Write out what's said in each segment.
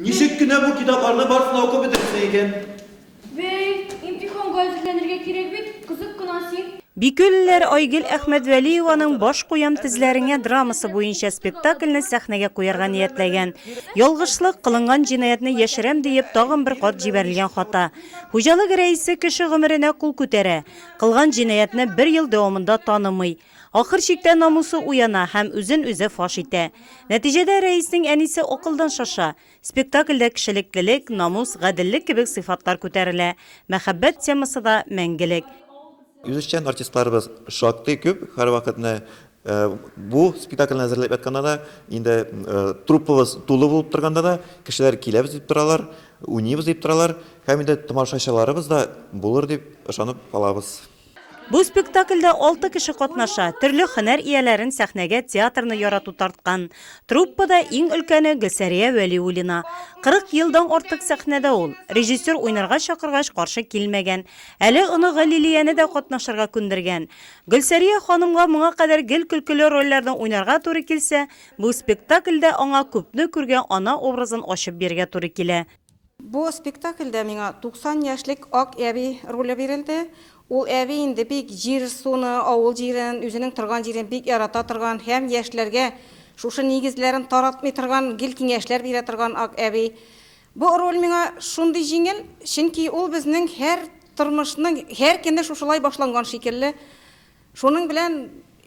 Ничек кенә бу китапларны барсын укып бетерсен икән? Бей, имтиханга әзерләнергә кирәк бит, кызык кына син. Бикүлләр Айгөл Әхмәтвәлиеваның баш куям тезләреңә драмасы буенча спектакльне сәхнәгә куярга ниятләгән. Ялгышлык кылынган җинаятны яшерәм диеп тагын бер кат җибәрелгән хата. Хуҗалык рәисе кеше гомеренә кул күтәрә. Кылган җинаятны 1 ел дәвамында танымый. Ахыр чиктә намусы уяна һәм үзен үзе фаш итә. Нәтиҗәдә рәиснең әнисе акылдан шаша. Спектакльдә кешелеклелек, намус, гаделлек кебек сыйфатлар күтәрелә. Мәхәббәт темасы да мәңгелек. Үзешчән артистларыбыз шактый күп, һәрвакытны бу спектакльне әзерләп ятканда да, инде труппабыз тулы булып торганда да, кешеләр киләбез дип торалар, уйныйбыз дип торалар, һәм инде тамашачыларыбыз да булыр дип ышанып калабыз. Бу спектакльдә 6 кеше катнаша, төрле һөнәр ияләрен сәхнәгә театрны ярату тарткан. Труппада иң өлкәне Гөлсәрия Вәлиуллина. 40 елдан артык сәхнәдә ул. Режиссер уйнарга чакыргач каршы килмәгән. Әле оныгы Лилияне дә катнашырга күндергән. Гөлсәрия ханымга моңа кадәр гел көлкеле рольләрне уйнарга туры килсә, бу спектакльдә аңа күпне күргән ана образын ачып бирергә туры килә. Бу спектакльдә миңа 90 яшьлек ак әби роле бирелде. Ул әби инде бик җир суны, авыл җирен, үзенең торган җирен бик ярата торган һәм яшьләргә шушы нигезләрен таратмый торган, гел киңәшләр бирә торган ак әби. Бу роль миңа шундый җиңел, чөнки ул безнең һәр тормышның һәр көндә шушылай башланган шикелле. Шуның белән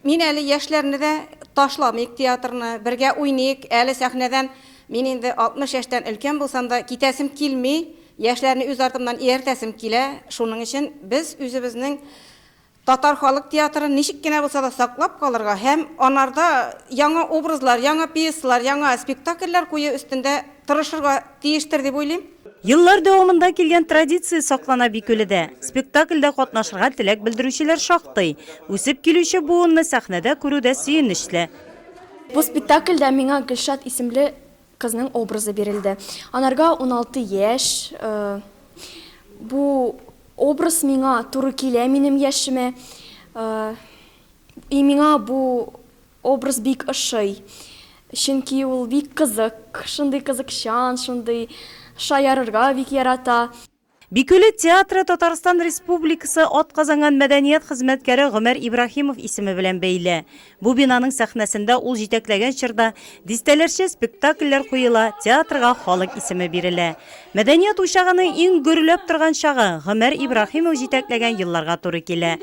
мин әле яшьләрне дә ташламыйк театрны, бергә уйныйк, әле сәхнәдән мин инде 60 яшьтән өлкән булсам да китәсем килми. Яшьләрне үз артымнан ияртәсем килә. Шуның өчен без үзебезнең татар халык театрын ничек кенә булса да саклап калырга һәм анарда яңа образлар, яңа пьесалар, яңа спектакльләр кую өстендә тырышырга тиештер дип уйлыйм. Еллар дәвамында килгән традиция саклана Бикүледә. Спектакльдә катнашырга теләк белдерүчеләр шактый. Үсеп килүче буынны сәхнәдә күрүдә сөенечле. Бу спектакльдә миңа Гөлшат исемле кызның образы бирелде. Анарга 16 яшь. Бу образ миңа туры килә минем яшемә. И миңа бу образ бик ошый. Чөнки ул бик кызык, шундый кызыкчан, шундый шаярырга бик ярата. Бикүле театры Татарстан Республикасы атказанган мәдәният хезмәткәре Гомәр Ибрахимов исеме белән бәйле. Бу бинаның сәхнәсендә ул җитәкләгән чорда дистәләрчә спектакльләр куела, театрга халык исеме бирелә. Мәдәният учагының иң гөрләп торган чагы Гомәр Ибрахимов җитәкләгән елларга туры килә.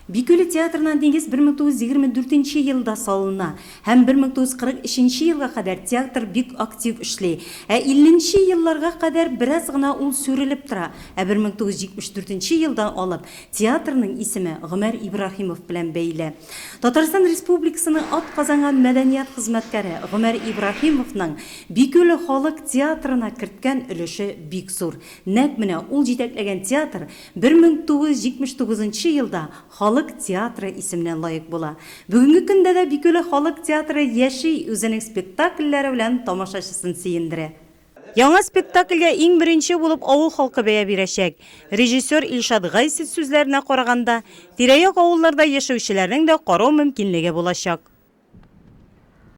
Бикүле театрынан нигез 1924 елда салына һәм 1943 елга кадәр театр бик актив эшли. 50 елларга кадәр бераз гына ул сүрелеп тора. 1974 елдан алып театрның исеме Гомәр Ибрахимов белән бәйле. Татарстан Республикасының атказанган мәдәният хезмәткәре Гомәр Ибрахимовның Бикүле халык театрына керткән өлеше бик зур. Нәкъ менә ул җитәкләгән театр 1979 елда халык театры исеменнән лайык була. Бүгенге көндә дә Бикүле халык театры яши, үзенең спектакльләре белән тамашачысын сөендерә. Яңа спектакльгә иң беренче булып авыл халкы бәя бирәчәк. Режиссер Илшат Гайсис сүзләренә караганда, тирә-як авылларда яшәүчеләрнең дә карау мөмкинлеге булачак.